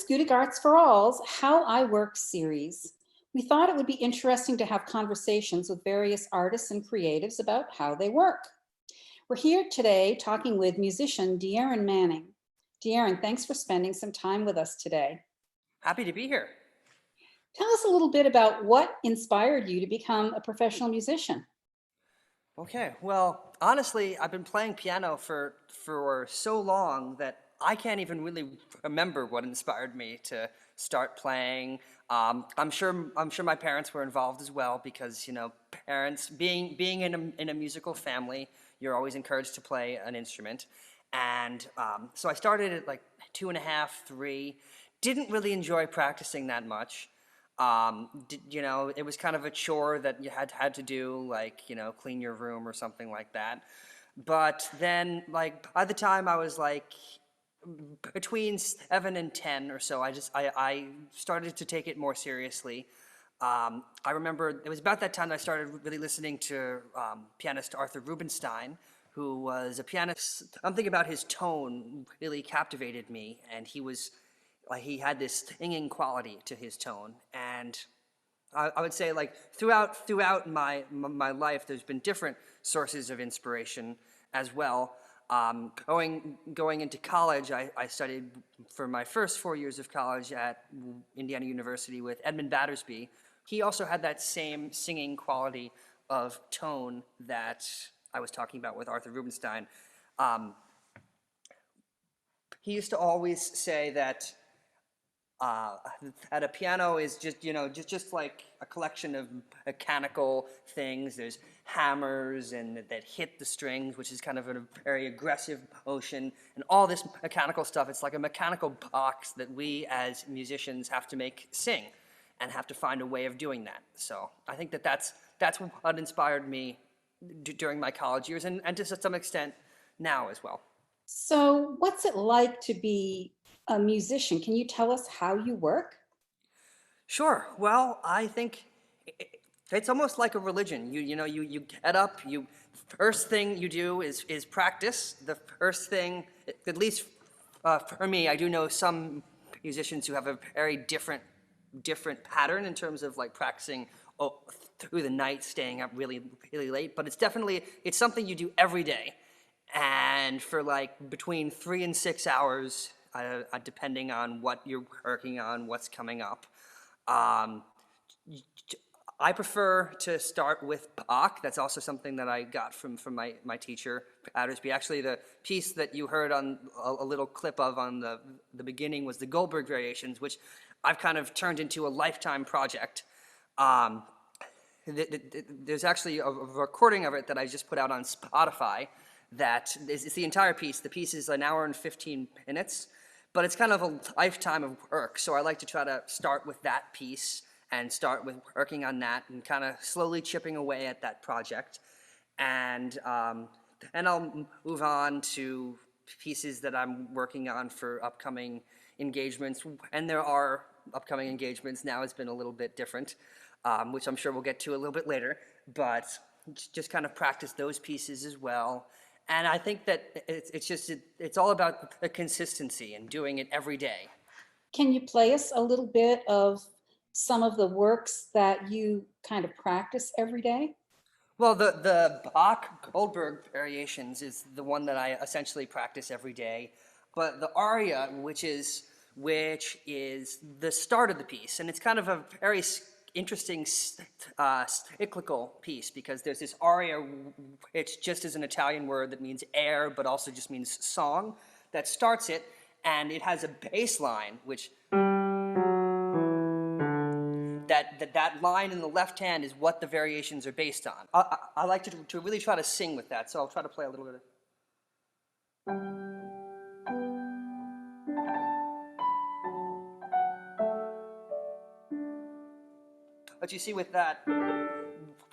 Gudig Arts for All's How I Work series. We thought it would be interesting to have conversations with various artists and creatives about how they work. We're here today talking with musician Deiran Manning. Deiran, thanks for spending some time with us today. Happy to be here. Tell us a little bit about what inspired you to become a professional musician. Okay, well, honestly, I've been playing piano for so long that I can't even really remember what inspired me to start playing. I'm sure my parents were involved as well because parents being in a musical family, you're always encouraged to play an instrument, and so I started at like 2.5, 3. Didn't really enjoy practicing that much. It was kind of a chore that you had to do, like, clean your room or something like that. But then, like, by the time I was like between 7 and 10 or so, I started to take it more seriously. I remember it was about that time that I started really listening to pianist Arthur Rubinstein, who was a pianist. Something about his tone really captivated me, and he had this singing quality to his tone. And I would say, like, throughout my life, there's been different sources of inspiration as well. Going into college, I studied for my first 4 years of college at Indiana University with Edmund Battersby. He also had that same singing quality of tone that I was talking about with Arthur Rubinstein. Um, he used to always say that uh, at a piano is just like a collection of mechanical things. There's hammers and that hit the strings, which is kind of a very aggressive motion, and all this mechanical stuff. It's like a mechanical box that we as musicians have to make sing, and have to find a way of doing that. So I think that's what inspired me during my college years, and to some extent now as well. So, what's it like to be a musician? Can you tell us how you work? Sure. Well, I think it's almost like a religion. You get up. First thing you do is practice. The first thing, at least for me, I do know some musicians who have a very different pattern in terms of like practicing through the night, staying up really late. But it's something you do every day, and for like between 3 and 6 hours, depending on what you're working on, what's coming up. Um, I prefer to start with Bach. That's also something that I got from my teacher, Addersby. Actually, the piece that you heard on a little clip of on the beginning was the Goldberg Variations, which I've kind of turned into a lifetime project. Um, there's actually a recording of it that I just put out on Spotify. It's the entire piece. The piece is an hour and 15 minutes, but it's kind of a lifetime of work. So I like to try to start with that piece and start with working on that and kind of slowly chipping away at that project. And then I'll move on to pieces that I'm working on for upcoming engagements. And there are upcoming engagements now. It's been a little bit different, which I'm sure we'll get to a little bit later. But just kind of practice those pieces as well. And I think that it's all about the consistency and doing it every day. Can you play us a little bit of some of the works that you kind of practice every day? Well, the Bach Goldberg variations is the one that I essentially practice every day. But the aria, which is the start of the piece, and it's kind of a very interesting cyclical piece because there's this aria, which just is an Italian word that means air, but also just means song, that starts it, and it has a bass line, which that line in the left hand is what the variations are based on. I like to really try to sing with that, so I'll try to play a little bit of. But you see, with that,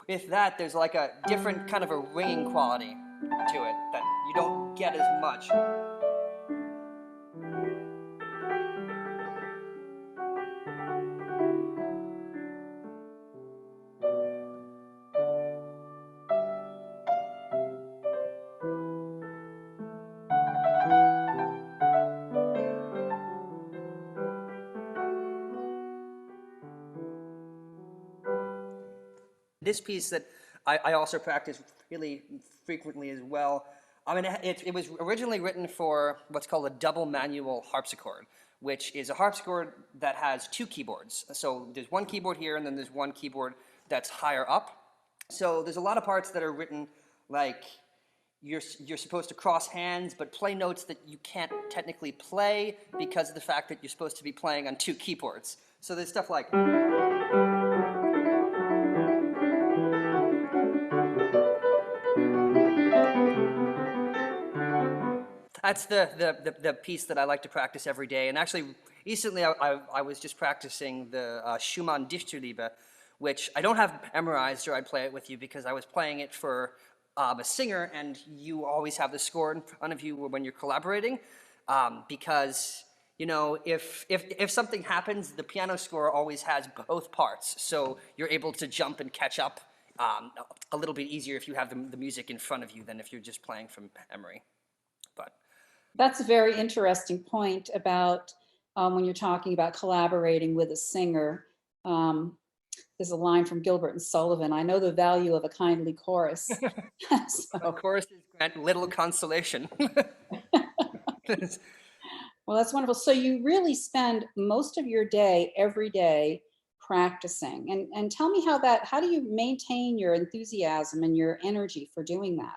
there's like a different kind of a ringing quality to it that you don't get as much. This piece that I also practice really frequently as well. I mean, it was originally written for what's called a double manual harpsichord, which is a harpsichord that has two keyboards. So there's one keyboard here, and then there's one keyboard that's higher up. So there's a lot of parts that are written like you're supposed to cross hands, but play notes that you can't technically play because of the fact that you're supposed to be playing on two keyboards. So there's stuff like. That's the piece that I like to practice every day. And actually, recently I was just practicing the Schumann Dichterliebe, which I don't have memorized, or I'd play it with you because I was playing it for a singer, and you always have the score in front of you when you're collaborating, because you know if something happens, the piano score always has both parts, so you're able to jump and catch up a little bit easier if you have the music in front of you than if you're just playing from memory. But That's a very interesting point about when you're talking about collaborating with a singer. There's a line from Gilbert and Sullivan, I know the value of a kindly chorus. So, choruses grant little consolation. well, that's wonderful. So you really spend most of your day, every day, practicing. And tell me how do you maintain your enthusiasm and your energy for doing that?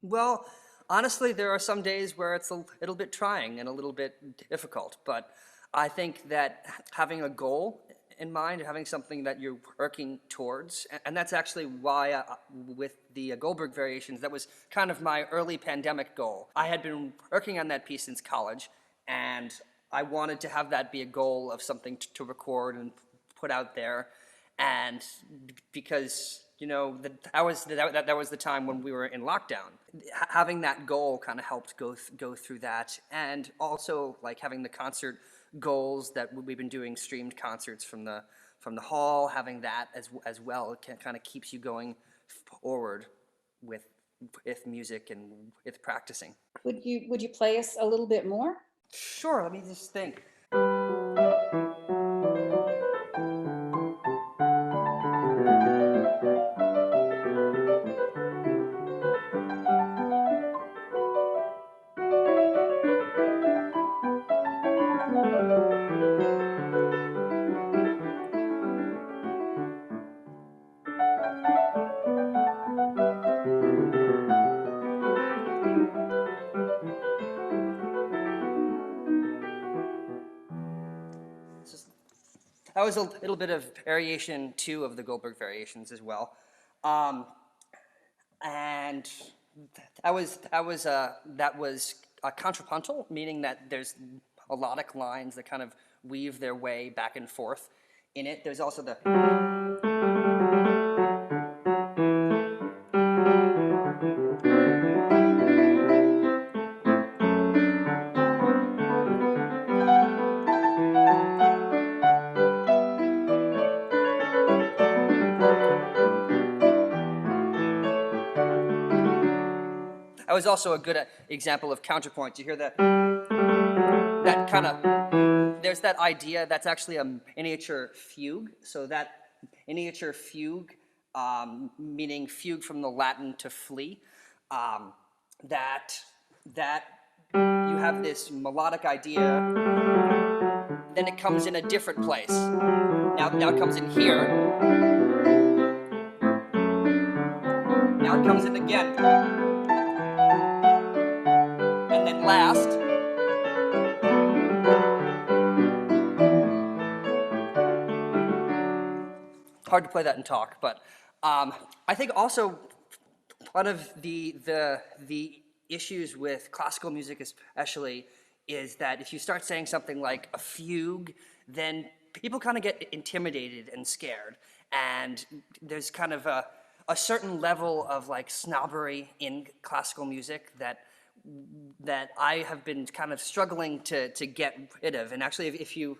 Well, honestly, there are some days where it's a little bit trying and a little bit difficult, but I think that having a goal in mind, having something that you're working towards, and that's actually why with the Goldberg variations, that was kind of my early pandemic goal. I had been working on that piece since college, and I wanted to have that be a goal of something to record and put out there, and because that was the time when we were in lockdown. Having that goal kind of helped go through that, and also like having the concert goals that we've been doing streamed concerts from the hall. Having that as well kind of keeps you going forward with music and with practicing. Would you play us a little bit more? Sure. Let me just think. That was a little bit of variation too of the Goldberg variations as well, and that was a contrapuntal, meaning that there's melodic lines that kind of weave their way back and forth in it. There's also the. That was also a good example of counterpoint. You hear that kind of, there's that idea that's actually a miniature fugue. So that miniature fugue, meaning fugue from the Latin to flee, that you have this melodic idea, then it comes in a different place. Now it comes in here. Now it comes in again. And then last, hard to play that and talk, but I think also one of the issues with classical music especially is that if you start saying something like a fugue, then people kind of get intimidated and scared, and there's kind of a certain level of like snobbery in classical music that I have been kind of struggling to get rid of. And actually, if you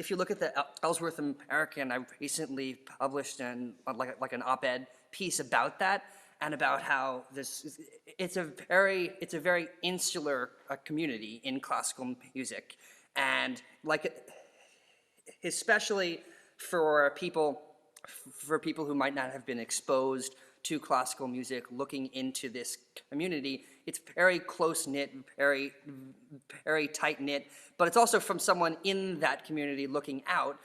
look at the Ellsworth American, I recently published like an op-ed piece about that, and about how it's a very insular community in classical music, and like especially for people for people who might not have been exposed to classical music, looking into this community, it's very close-knit, very tight-knit, but it's also from someone in that community looking out.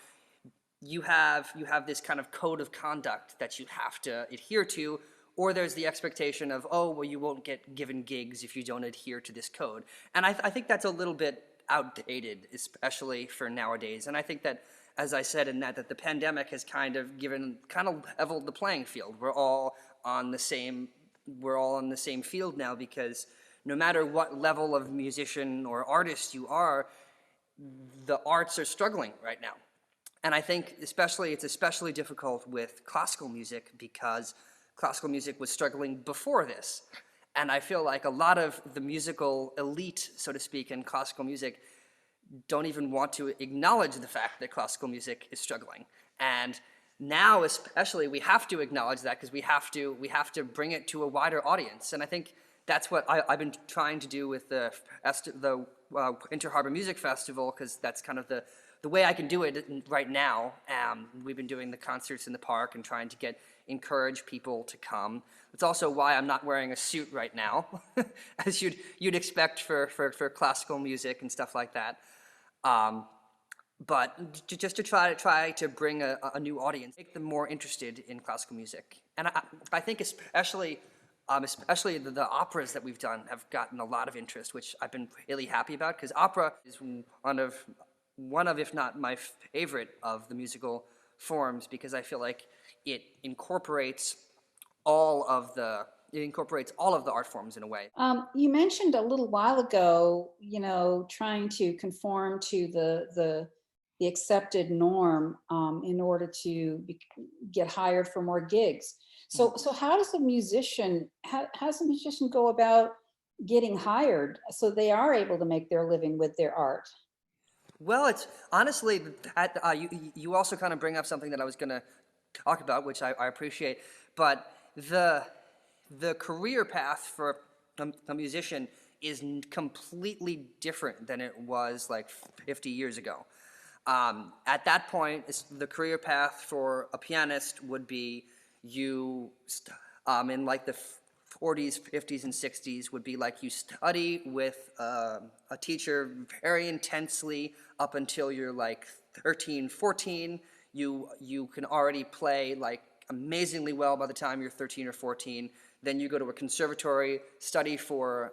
You have this kind of code of conduct that you have to adhere to, or there's the expectation of, oh, well, you won't get given gigs if you don't adhere to this code. And I think that's a little bit outdated, especially for nowadays. And I think that, as I said in that the pandemic has kind of leveled the playing field. We're all on the same field now, because no matter what level of musician or artist you are, the arts are struggling right now. And I think it's especially difficult with classical music, because classical music was struggling before this. And I feel like a lot of the musical elite, so to speak, in classical music don't even want to acknowledge the fact that classical music is struggling. And now especially we have to acknowledge that, because we have to bring it to a wider audience. And I think that's what I've been trying to do with the Inter Harbor Music Festival, because that's kind of the way I can do it right now. We've been doing the concerts in the park and trying to encourage people to come. It's also why I'm not wearing a suit right now, as you'd expect for classical music and stuff like that. But just to try to bring a new audience, make them more interested in classical music. And I think especially the operas that we've done have gotten a lot of interest, which I've been really happy about, because opera is one of, if not my favorite of the musical forms, because I feel like it incorporates all of the art forms in a way. You mentioned a little while ago, trying to conform to the accepted norm in order to get hired for more gigs. So how does a musician go about getting hired so they are able to make their living with their art? Well, it's honestly that you also kind of bring up something that I was going to talk about, which I appreciate. But the career path for a musician is completely different than it was like 50 years ago. At that point, the career path for a pianist would be in like the 40s, 50s, and 60s would be like you study with a teacher very intensely up until you're like 13, 14. You can already play like amazingly well by the time you're 13 or 14. Then you go to a conservatory, study for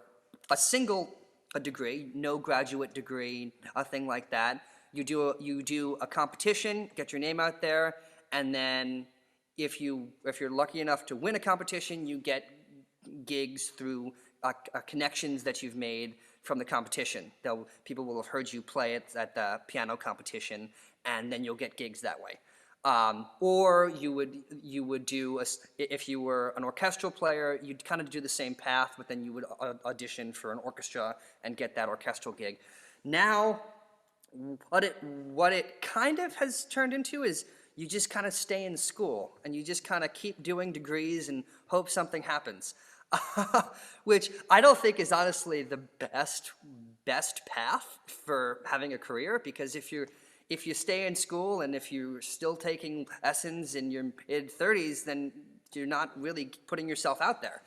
a degree, no graduate degree, nothing like that. You do a competition, get your name out there, and then if you're lucky enough to win a competition, you get gigs through connections that you've made from the competition. People will have heard you play at the piano competition, and then you'll get gigs that way. Or you would do, if you were an orchestral player, you'd kind of do the same path, but then you would audition for an orchestra and get that orchestral gig. Now, what it kind of has turned into is you just kind of stay in school and you just kind of keep doing degrees and hope something happens. Which I don't think is honestly the best path for having a career, because if you stay in school and if you're still taking lessons in your mid-30s, then you're not really putting yourself out there.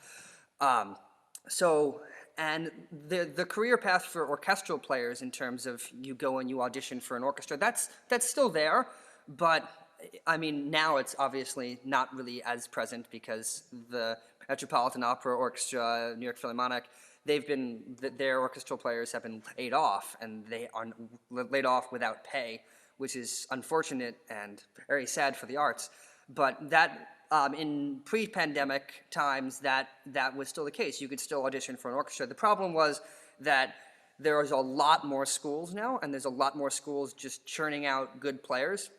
And the career path for orchestral players, in terms of you go and you audition for an orchestra, that's still there, but I mean, now it's obviously not really as present, because the Metropolitan Opera Orchestra, New York Philharmonic, their orchestral players have been laid off, and they are laid off without pay, which is unfortunate and very sad for the arts. But that, in pre-pandemic times, that was still the case. You could still audition for an orchestra. The problem was that there is a lot more schools now, and there's a lot more schools just churning out good players,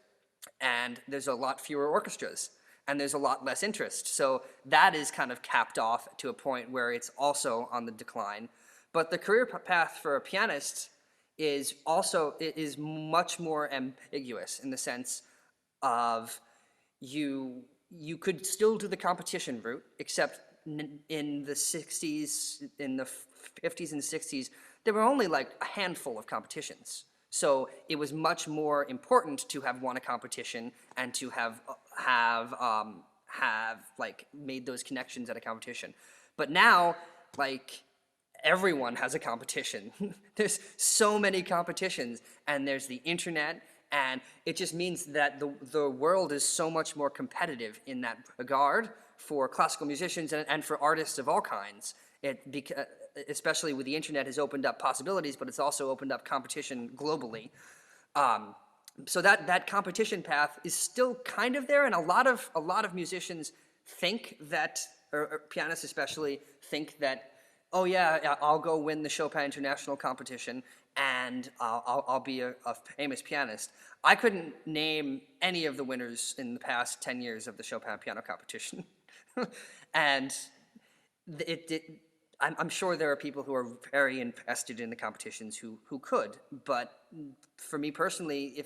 and there's a lot fewer orchestras, and there's a lot less interest. So that is kind of capped off to a point where it's also on the decline. But the career path for a pianist is much more ambiguous, in the sense of you could still do the competition route, except in the 60s, in the 50s and 60s, there were only like a handful of competitions. So it was much more important to have won a competition and to have like made those connections at a competition. But now, like, everyone has a competition. There's so many competitions, and there's the internet, and it just means that the world is so much more competitive in that regard for classical musicians and for artists of all kinds. Especially with the internet, has opened up possibilities, but it's also opened up competition globally. Um, so that competition path is still kind of there, and a lot of musicians think that, or pianists especially, think that, oh yeah, I'll go win the Chopin International competition, and I'll be a famous pianist. I couldn't name any of the winners in the past 10 years of the Chopin piano competition, and it I'm sure there are people who are very invested in the competitions who could, but for me personally,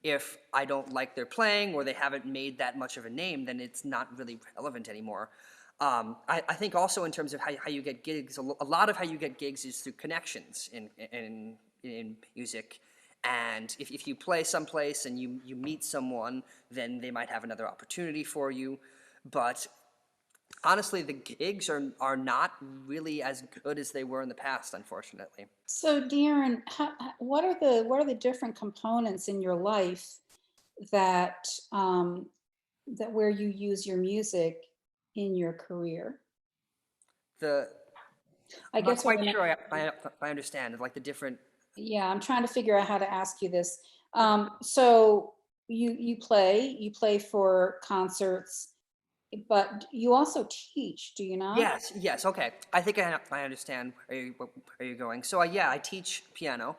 if I don't like their playing or they haven't made that much of a name, then it's not really relevant anymore. I think also in terms of how you get gigs, a lot of how you get gigs is through connections in music. And if you play someplace and you meet someone, then they might have another opportunity for you. But honestly, the gigs are not really as good as they were in the past, unfortunately. So, Deirans, what are the different components in your life that that where you use your music in your career? The I I'm not guess what quite I'm, sure I understand like the different. yeah, I'm trying to figure out how to ask you this. So you play for concerts, but you also teach, do you not? Yes, yes, okay. I think I understand where you're going. So yeah, I teach piano.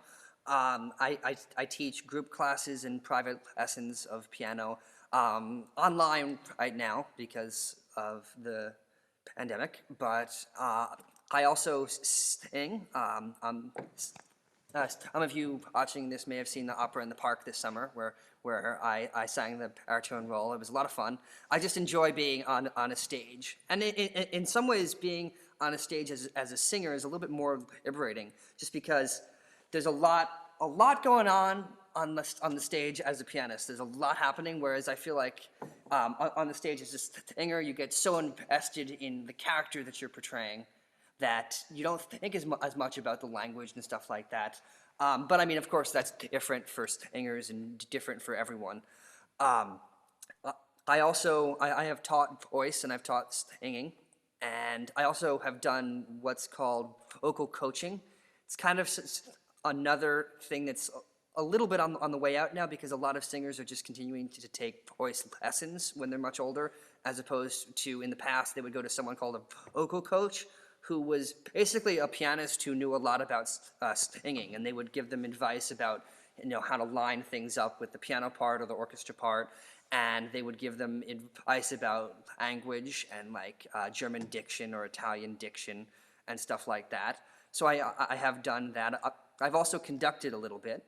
I teach group classes and private lessons of piano online right now because of the pandemic. But I also sing. Some of you watching this may have seen the opera in the park this summer, where I sang the baritone role. It was a lot of fun. I just enjoy being on a stage, and in some ways, being on a stage as a singer is a little bit more liberating, just because there's a lot going on the stage as a pianist. There's a lot happening, whereas I feel like on the stage as a singer, you get so invested in the character that you're portraying that you don't think as much about the language and stuff like that. But I mean, of course, that's different for singers and different for everyone. Um, I have taught voice and I've taught singing, and I also have done what's called vocal coaching. It's kind of another thing that's a little bit on the way out now, because a lot of singers are just continuing to take voice lessons when they're much older, as opposed to in the past they would go to someone called a vocal coach, who was basically a pianist who knew a lot about singing, and they would give them advice about how to line things up with the piano part or the orchestra part, and they would give them advice about language and like German diction or Italian diction and stuff like that. So I have done that. I've also conducted a little bit.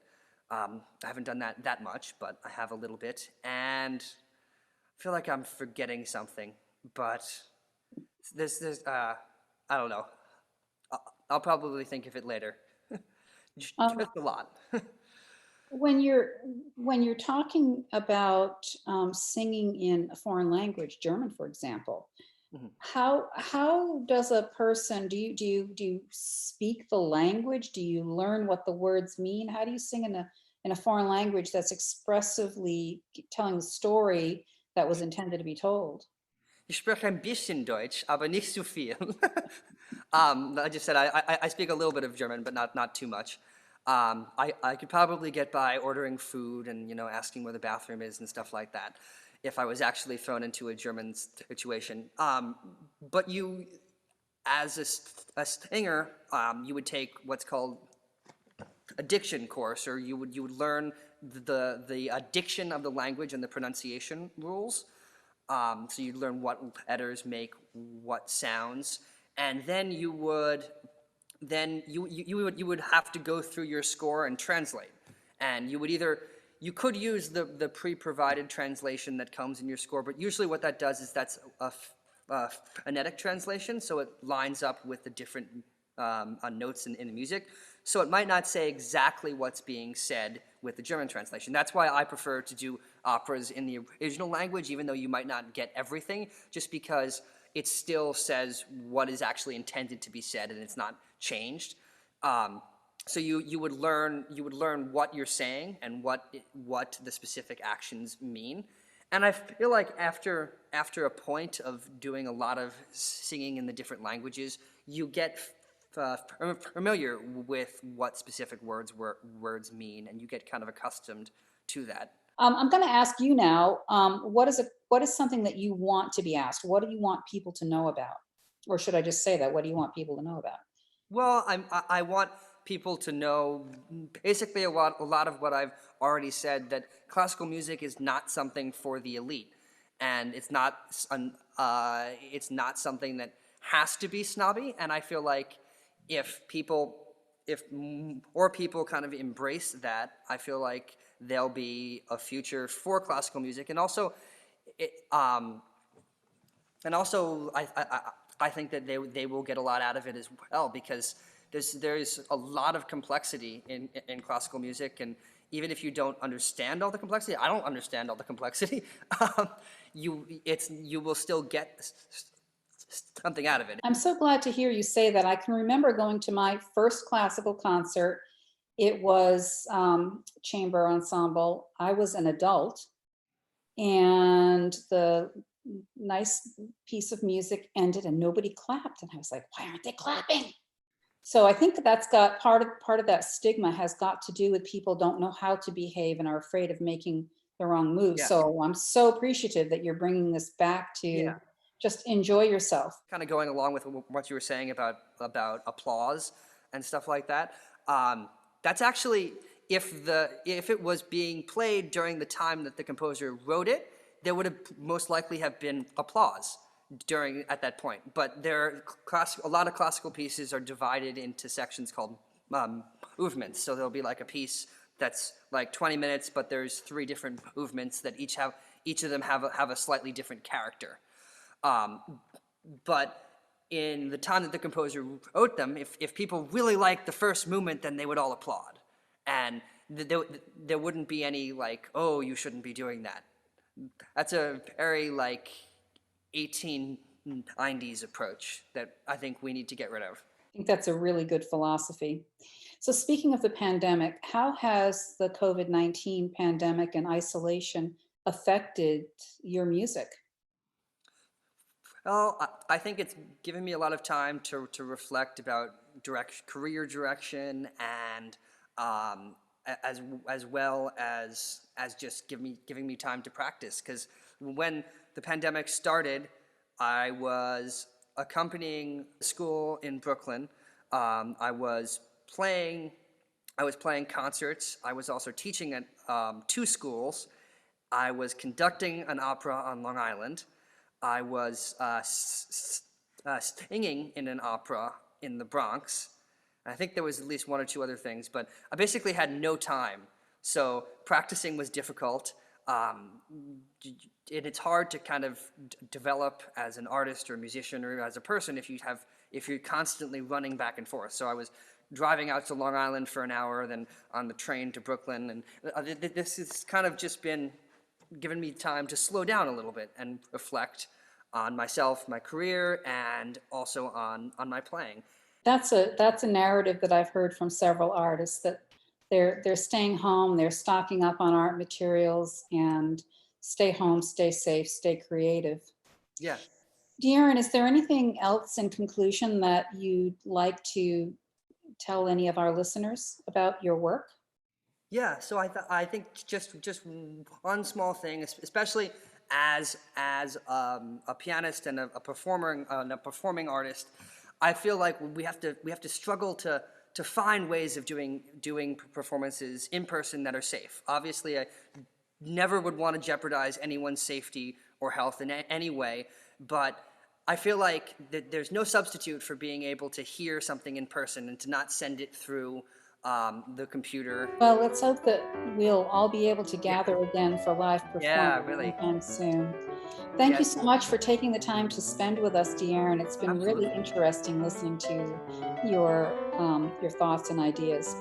I haven't done that much, but I have a little bit, and I feel like I'm forgetting something, but there's I don't know. I'll probably think of it later. Just Um, a lot. when you're when you're talking about singing in a foreign language, German, for example, Mhm. how does a person do you speak the language? Do you learn what the words mean? How do you sing in a foreign language that's expressively telling the story that was intended to be told? Ich spreche ein bisschen Deutsch, aber nicht so viel. I just said I speak a little bit of German, but not too much. I could probably get by ordering food and asking where the bathroom is and stuff like that, if I was actually thrown into a German situation. But as a singer, you would take what's called a diction course, or you would learn the diction of the language and the pronunciation rules. So you'd learn what letters make what sounds, and then you would have to go through your score and translate. And you could use the pre-provided translation that comes in your score, but usually what that does is that's a phonetic translation, so it lines up with the different notes in the music. so it might not say exactly what's being said with the German translation. That's why I prefer to do operas in the original language, even though you might not get everything, just because it still says what is actually intended to be said and it's not changed. So you would learn what you're saying and what the specific actions mean. And I feel like after a point of doing a lot of singing in the different languages, you get familiar with what specific words mean, and you get kind of accustomed to that. I'm going to ask you now, what is something that you want to be asked? What do you want people to know about? Or should I just say that? What do you want people to know about? Well, I want people to know basically a lot of what I've already said, that classical music is not something for the elite, and it's not something that has to be snobby. And I feel like if more people kind of embrace that, I feel like there'll be a future for classical music, and also, it, I think that they will get a lot out of it as well, because there's a lot of complexity in classical music, and even if you don't understand all the complexity, I don't understand all the complexity, you will still get something out of it. I'm so glad to hear you say that. I can remember going to my first classical concert. It was chamber ensemble. I was an adult, and the nice piece of music ended and nobody clapped. And I was like, why aren't they clapping? So I think that's got part of that stigma has got to do with people don't know how to behave and are afraid of making the wrong move. Yeah. So I'm so appreciative that you're bringing this back to Yeah. just enjoy yourself. Kind of going along with what you were saying about applause and stuff like that. That's actually, if it was being played during the time that the composer wrote it, there would have most likely have been applause at that point. But a lot of classical pieces are divided into sections called movements. So there'll be like a piece that's like 20 minutes, but there's 3 different movements that each of them have a slightly different character. But in the time that the composer wrote them, if people really liked the first movement, then they would all applaud, and there wouldn't be any like, oh, you shouldn't be doing that. That's a very like 1890s approach that I think we need to get rid of. I think that's a really good philosophy. So speaking of the pandemic, how has the COVID-19 pandemic and isolation affected your music? Well, I think it's given me a lot of time to reflect about career direction, and as well as just giving me time to practice. Because when the pandemic started, I was accompanying school in Brooklyn. I was playing concerts. I was also teaching at 2 schools. I was conducting an opera on Long Island. I was singing in an opera in the Bronx. I think there was at least 1 or 2 other things, but I basically had no time. So practicing was difficult. It's hard to kind of develop as an artist or a musician or as a person if you're constantly running back and forth. So I was driving out to Long Island for an hour, then on the train to Brooklyn, and this has kind of just been given me time to slow down a little bit and reflect on myself, my career, and also on my playing. That's a narrative that I've heard from several artists, that they're staying home, they're stocking up on art materials, and stay home, stay safe, stay creative. Yeah. Deiran, is there anything else in conclusion that you'd like to tell any of our listeners about your work? Yeah, so I think just one small thing, especially as a pianist and a performing artist, I feel like we have to struggle to find ways of doing performances in person that are safe. Obviously, I never would want to jeopardize anyone's safety or health in any way, but I feel like there's no substitute for being able to hear something in person and to not send it through the computer. Well, let's hope that we'll all be able to gather again for live Yeah, performance really. sometime soon. Thank you Yes, so much for taking the time to spend with us, Deirran. It's been really absolutely. interesting listening to your your thoughts and ideas.